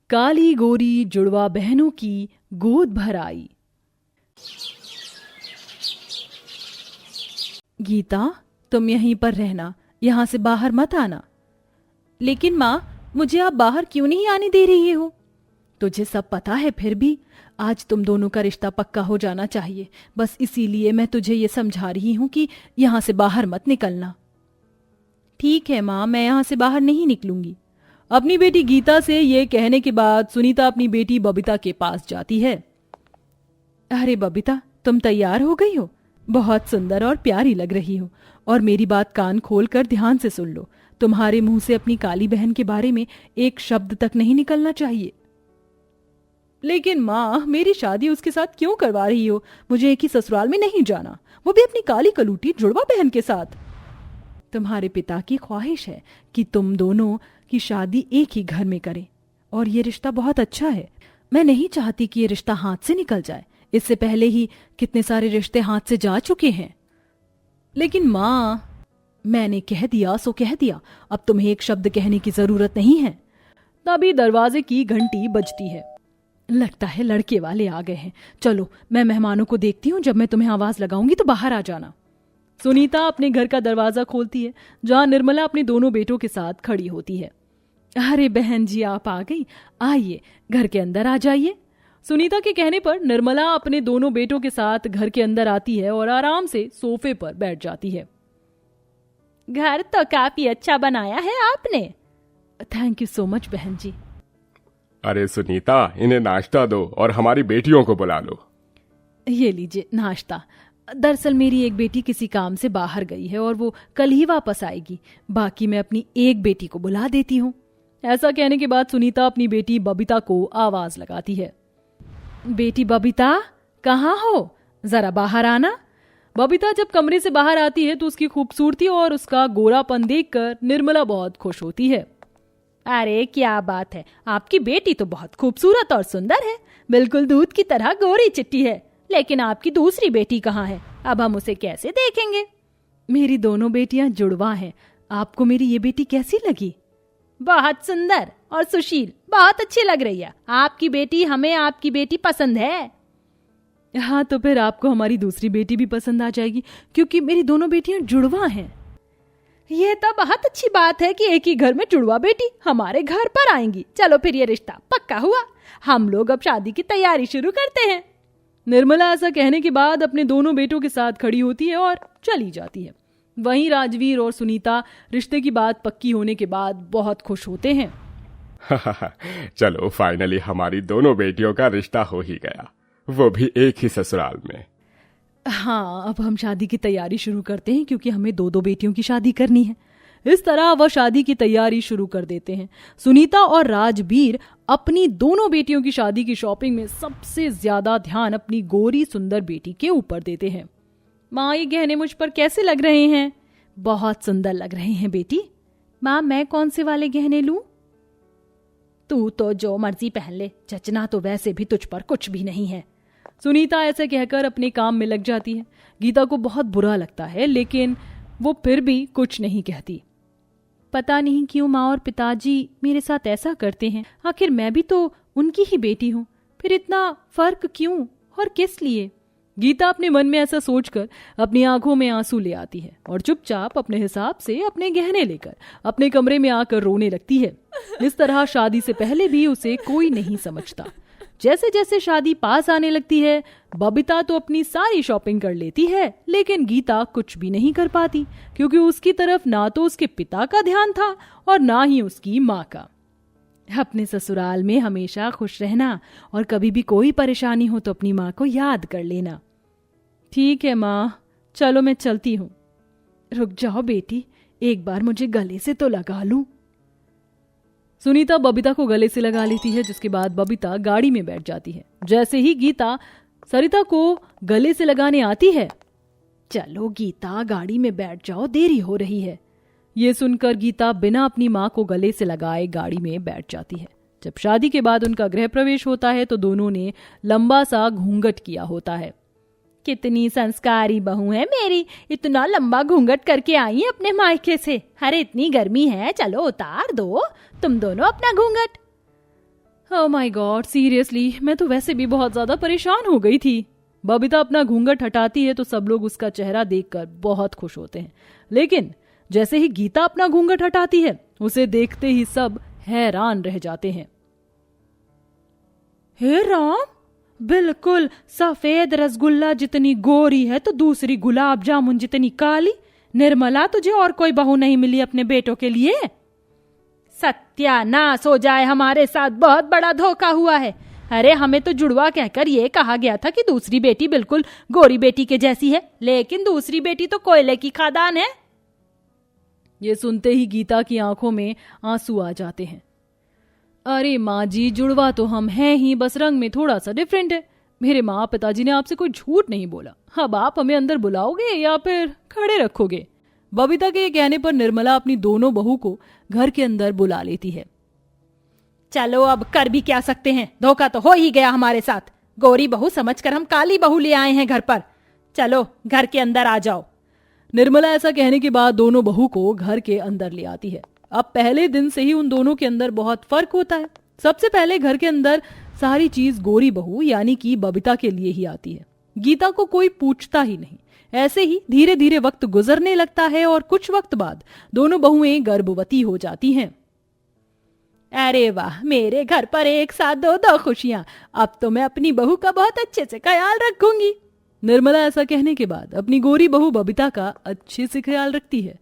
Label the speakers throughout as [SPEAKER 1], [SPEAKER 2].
[SPEAKER 1] काली गोरी जुड़वा बहनों की गोद भर आई। गीता, तुम यहीं पर रहना, यहां से बाहर मत आना। लेकिन माँ, मुझे आप बाहर क्यों नहीं आने दे रही हो? तुझे सब पता है, फिर भी आज तुम दोनों का रिश्ता पक्का हो जाना चाहिए। बस इसीलिए मैं तुझे ये समझा रही हूं कि यहां से बाहर मत निकलना। ठीक है माँ, मैं यहां से बाहर नहीं निकलूंगी। अपनी बेटी गीता से ये कहने के बाद सुनीता अपनी बेटी बबीता के पास जाती है। अरे बबीता, तुम तैयार हो गई हो? बहुत सुंदर और प्यारी लग रही हो। और मेरी बात कान खोल कर ध्यान से सुन लो। तुम्हारे मुंह से अपनी काली बहन के बारे में एक शब्द तक नहीं निकलना चाहिए। लेकिन माँ, मेरी शादी उसके साथ क्यों करवा रही हो? मुझे एक ही ससुराल में नहीं जाना, वो भी अपनी काली कलूटी जुड़वा बहन के साथ। तुम्हारे पिता की ख्वाहिश है कि तुम दोनों की शादी एक ही घर में करें, और ये रिश्ता बहुत अच्छा है। मैं नहीं चाहती कि ये रिश्ता हाथ से निकल जाए। इससे पहले ही कितने सारे रिश्ते हाथ से जा चुके हैं। लेकिन माँ, मैंने कह दिया सो कह दिया, अब तुम्हें एक शब्द कहने की जरूरत नहीं है। तभी दरवाजे की घंटी बजती है। लगता है लड़के वाले आ गए हैं। चलो, मैं मेहमानों को देखती हूँ, जब मैं तुम्हें आवाज लगाऊंगी तो बाहर आ जाना। सुनीता अपने घर का दरवाजा खोलती है, जहां निर्मला अपने दोनों बेटों के साथ खड़ी होती है। अरे बहन जी, आप आ गई, आइए घर के अंदर आ जाइए। सुनीता के कहने पर निर्मला अपने दोनों बेटों के साथ घर के अंदर आती है और आराम से सोफे पर बैठ जाती है। घर तो काफी अच्छा बनाया है आपने। थैंक यू सो मच बहन जी।
[SPEAKER 2] अरे सुनीता, इन्हें नाश्ता दो और हमारी बेटियों को बुला लो।
[SPEAKER 1] ये लीजिए नाश्ता। दरअसल मेरी एक बेटी किसी काम से बाहर गई है और वो कल ही वापस आएगी। बाकी मैं अपनी एक बेटी को बुला देती हूँ। ऐसा कहने के बाद सुनीता अपनी बेटी बबीता को आवाज लगाती है। बेटी बबीता, कहाँ हो? जरा बाहर आना। बबीता जब कमरे से बाहर आती है तो उसकी खूबसूरती और उसका गोरापन देखकर निर्मला बहुत खुश होती है। अरे क्या बात है, आपकी बेटी तो बहुत खूबसूरत और सुंदर है, बिल्कुल दूध की तरह गोरी चिट्टी है। लेकिन आपकी दूसरी बेटी कहाँ है? अब हम उसे कैसे देखेंगे? मेरी दोनों बेटियां जुड़वा हैं। आपको मेरी ये बेटी कैसी लगी? बहुत सुंदर और सुशील, बहुत अच्छी लग रही है आपकी बेटी। हमें आपकी बेटी पसंद है। हाँ, तो फिर आपको हमारी दूसरी बेटी भी पसंद आ जाएगी, क्योंकि मेरी दोनों बेटियां जुड़वा हैं। ये तो बहुत अच्छी बात है कि एक ही घर में जुड़वा बेटी हमारे घर पर आएंगी। चलो फिर ये रिश्ता पक्का हुआ। हम लोग अब शादी की तैयारी शुरू करते हैं। निर्मला ऐसा कहने के बाद अपने दोनों बेटों के साथ खड़ी होती है और चली जाती है। वहीं राजवीर और सुनीता रिश्ते की बात पक्की होने के बाद बहुत खुश होते हैं।
[SPEAKER 2] चलो, फाइनली हमारी दोनों बेटियों का रिश्ता हो ही गया, वो भी एक ही ससुराल में।
[SPEAKER 1] हाँ, अब हम शादी की तैयारी शुरू करते हैं, क्योंकि हमें दो दो बेटियों की शादी करनी है। इस तरह वह शादी की तैयारी शुरू कर देते हैं। सुनीता और राजवीर अपनी दोनों बेटियों की शादी की शॉपिंग में सबसे ज्यादा ध्यान अपनी गोरी सुंदर बेटी के ऊपर देते हैं। माँ, ये गहने मुझ पर कैसे लग रहे हैं? बहुत सुंदर लग रहे हैं बेटी। माँ, मैं कौन से वाले गहने लूं? तू तो जो मर्जी पहन ले, जचना तो वैसे भी तुझ पर कुछ भी नहीं है। सुनीता ऐसे कहकर अपने काम में लग जाती है। गीता को बहुत बुरा लगता है, लेकिन वो फिर भी कुछ नहीं कहती। पता नहीं क्यों माँ और पिताजी मेरे साथ ऐसा करते हैं। आखिर मैं भी तो उनकी ही बेटी हूँ, फिर इतना फर्क क्यों और किस लिए? गीता अपने मन में ऐसा सोचकर अपनी आंखों में आंसू ले आती है और चुपचाप अपने हिसाब से अपने गहने लेकर अपने कमरे में आकर रोने लगती है। इस तरह शादी से पहले भी उसे कोई नहीं समझता। जैसे जैसे शादी पास आने लगती है, बबीता तो अपनी सारी शॉपिंग कर लेती है, लेकिन गीता कुछ भी नहीं कर पाती, क्योंकि उसकी तरफ ना तो उसके पिता का ध्यान था और ना ही उसकी माँ का। अपने ससुराल में हमेशा खुश रहना और कभी भी कोई परेशानी हो तो अपनी माँ को याद कर लेना। ठीक है माँ, चलो मैं चलती हूँ। रुक जाओ बेटी, एक बार मुझे गले से तो लगा लूं। सुनीता बबीता को गले से लगा लेती है, जिसके बाद बबीता गाड़ी में बैठ जाती है। जैसे ही गीता सरिता को गले से लगाने आती है, चलो गीता गाड़ी में बैठ जाओ, देरी हो रही है। ये सुनकर गीता बिना अपनी माँ को गले से लगाए गाड़ी में बैठ जाती है। जब शादी के बाद उनका गृह प्रवेश होता है तो दोनों ने लंबा सा घूंघट किया होता है। कितनी संस्कारी बहू है मेरी, इतना लंबा घूंघट करके आई है अपने मायके से। अरे इतनी गर्मी है, चलो उतार दो तुम दोनों अपना घूंघट। ओह माय गॉड, सीरियसली मैं तो वैसे भी बहुत ज्यादा परेशान हो गई थी। बबीता अपना घूंघट हटाती है तो सब लोग उसका चेहरा देखकर बहुत खुश होते हैं, लेकिन जैसे ही गीता अपना घूंघट हटाती है उसे देखते ही सब हैरान रह जाते हैं। हे राम, बिल्कुल सफेद रसगुल्ला जितनी गोरी है तो दूसरी गुलाब जामुन जितनी काली। निर्मला, तुझे और कोई बहू नहीं मिली अपने बेटों के लिए? सत्यानाश हो जाए, हमारे साथ बहुत बड़ा धोखा हुआ है। अरे हमें तो जुड़वा कहकर ये कहा गया था कि दूसरी बेटी बिल्कुल गोरी बेटी के जैसी है, लेकिन दूसरी बेटी तो कोयले की खादान है। ये सुनते ही गीता की आंखों में आंसू आ जाते हैं। अरे माँ जी, जुड़वा तो हम हैं ही, बस रंग में थोड़ा सा डिफरेंट है। मेरे माँ पिताजी ने आपसे कोई झूठ नहीं बोला। अब आप हमें अंदर बुलाओगे या फिर खड़े रखोगे? बबीता के कहने पर निर्मला अपनी दोनों बहू को घर के अंदर बुला लेती है। चलो अब कर भी क्या सकते हैं, धोखा तो हो ही गया हमारे साथ। गोरी बहू समझकर हम काली बहू ले आए हैं घर पर। चलो घर के अंदर आ जाओ। निर्मला ऐसा कहने के बाद दोनों बहू को घर के अंदर ले आती है। अब पहले दिन से ही उन दोनों के अंदर बहुत फर्क होता है। सबसे पहले घर के अंदर सारी चीज गोरी बहू यानी कि बबीता के लिए ही आती है। गीता को कोई पूछता ही नहीं। ऐसे ही धीरे धीरे वक्त गुजरने लगता है और कुछ वक्त बाद दोनों बहुएं गर्भवती हो जाती हैं। अरे वाह, मेरे घर पर एक साथ दो दो खुशियां। अब तो मैं अपनी बहू का बहुत अच्छे से ख्याल रखूंगी। निर्मला ऐसा कहने के बाद अपनी गोरी बहू बबीता का अच्छे से ख्याल रखती है।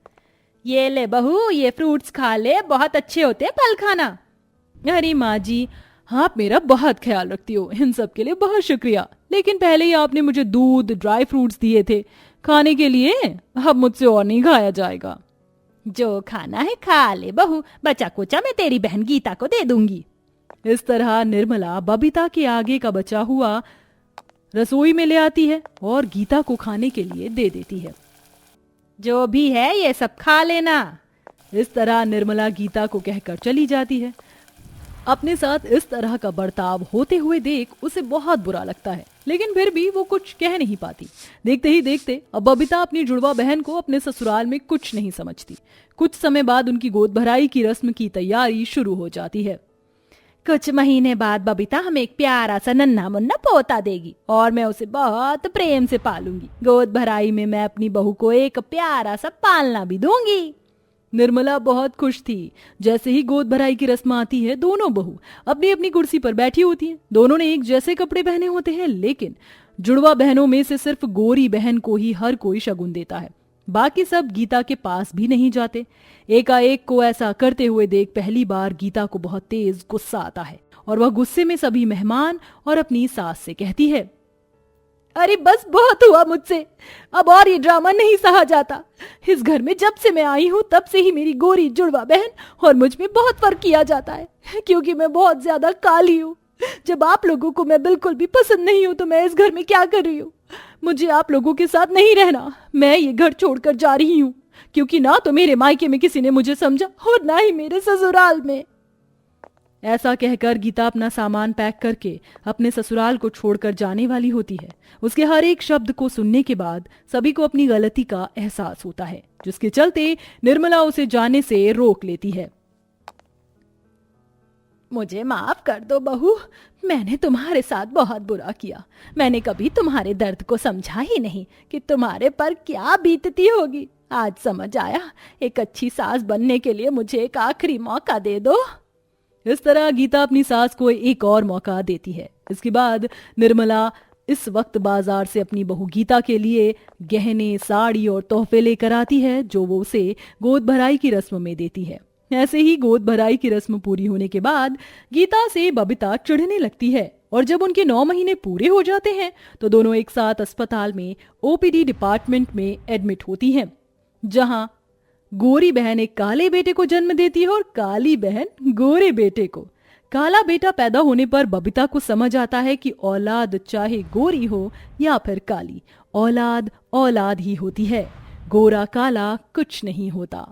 [SPEAKER 1] ये ले बहू, ये फ्रूट्स खा ले, बहुत अच्छे होते हैं फल खाना। अरे माँ जी, आप मेरा बहुत ख्याल रखती हो, इन सब के लिए बहुत शुक्रिया। लेकिन पहले ही आपने मुझे दूध, ड्राई फ्रूट्स दिए थे खाने के लिए, अब मुझसे और नहीं खाया जाएगा। जो खाना है खा ले बहू, बचा कुचा मैं तेरी बहन गीता को दे दूंगी। इस तरह निर्मला बबीता के आगे का बचा हुआ रसोई में ले आती है और गीता को खाने के लिए दे देती है। जो भी है ये सब खा लेना। इस तरह निर्मला गीता को कहकर चली जाती है। अपने साथ इस तरह का बर्ताव होते हुए देख उसे बहुत बुरा लगता है, लेकिन फिर भी वो कुछ कह नहीं पाती। देखते ही देखते अब बबीता अपनी जुड़वा बहन को अपने ससुराल में कुछ नहीं समझती। कुछ समय बाद उनकी गोद भराई की रस्म की तैयारी शुरू हो जाती है। कुछ महीने बाद बबीता हमें एक प्यारा सा नन्हा मुन्ना पोता देगी और मैं उसे बहुत प्रेम से पालूंगी। गोद भराई में मैं अपनी बहू को एक प्यारा सा पालना भी दूंगी। निर्मला बहुत खुश थी। जैसे ही गोद भराई की रस्म आती है, दोनों बहू अपनी अपनी कुर्सी पर बैठी होती हैं। दोनों ने एक जैसे कपड़े पहने होते हैं, लेकिन जुड़वा बहनों में से सिर्फ गोरी बहन को ही हर कोई शगुन देता है। बाकी सब गीता के पास भी नहीं जाते। एकाएक को ऐसा करते हुए देख पहली बार गीता को बहुत तेज गुस्सा आता है और वह गुस्से में सभी मेहमान और अपनी सास से कहती है, अरे बस बहुत हुआ मुझसे, अब और ये ड्रामा नहीं सहा जाता। इस घर में जब से मैं आई हूँ तब से ही मेरी गोरी जुड़वा बहन और मुझ में बहुत फर्क किया जाता है, क्योंकि मैं बहुत ज्यादा काली हूँ। जब आप लोगों को मैं बिल्कुल भी पसंद नहीं हूँ तो मैं इस घर में क्या कर रही हूँ? मुझे आप लोगों के साथ नहीं रहना। मैं ये घर छोड़कर जा रही हूँ, क्योंकि ना तो मेरे मायके में किसी ने मुझे समझा और ना ही मेरे ससुराल में। ऐसा कहकर गीता अपना सामान पैक करके अपने ससुराल को छोड़कर जाने वाली होती है। उसके हर एक शब्द को सुनने के बाद सभी को अपनी गलती का एहसास होता है, जिसके चलते निर्मला उसे जाने से रोक लेती है। मुझे माफ कर दो बहू, मैंने तुम्हारे साथ बहुत बुरा किया। मैंने कभी तुम्हारे दर्द को समझा ही नहीं कि तुम्हारे पर क्या बीतती होगी। आज समझ आया। एक अच्छी सास बनने के लिए मुझे एक आखिरी मौका दे दो। इस तरह गीता अपनी सास को एक और मौका देती है। इसके बाद निर्मला इस वक्त बाजार से अपनी बहू गीता के लिए गहने, साड़ी और तोहफे लेकर आती है, जो वो उसे गोद भराई की रस्म में देती है। ऐसे ही गोद भराई की रस्म पूरी होने के बाद गीता से बबीता चिढ़ने लगती है और जब उनके 9 महीने पूरे हो जाते हैं तो दोनों एक साथ अस्पताल में ओपीडी डिपार्टमेंट में एडमिट होती हैं, जहां गोरी बहन एक काले बेटे को जन्म देती है और काली बहन गोरे बेटे को। काला बेटा पैदा होने पर बबीता को समझ आता है कि औलाद चाहे गोरी हो या फिर काली, औलाद औलाद ही होती है। गोरा काला कुछ नहीं होता।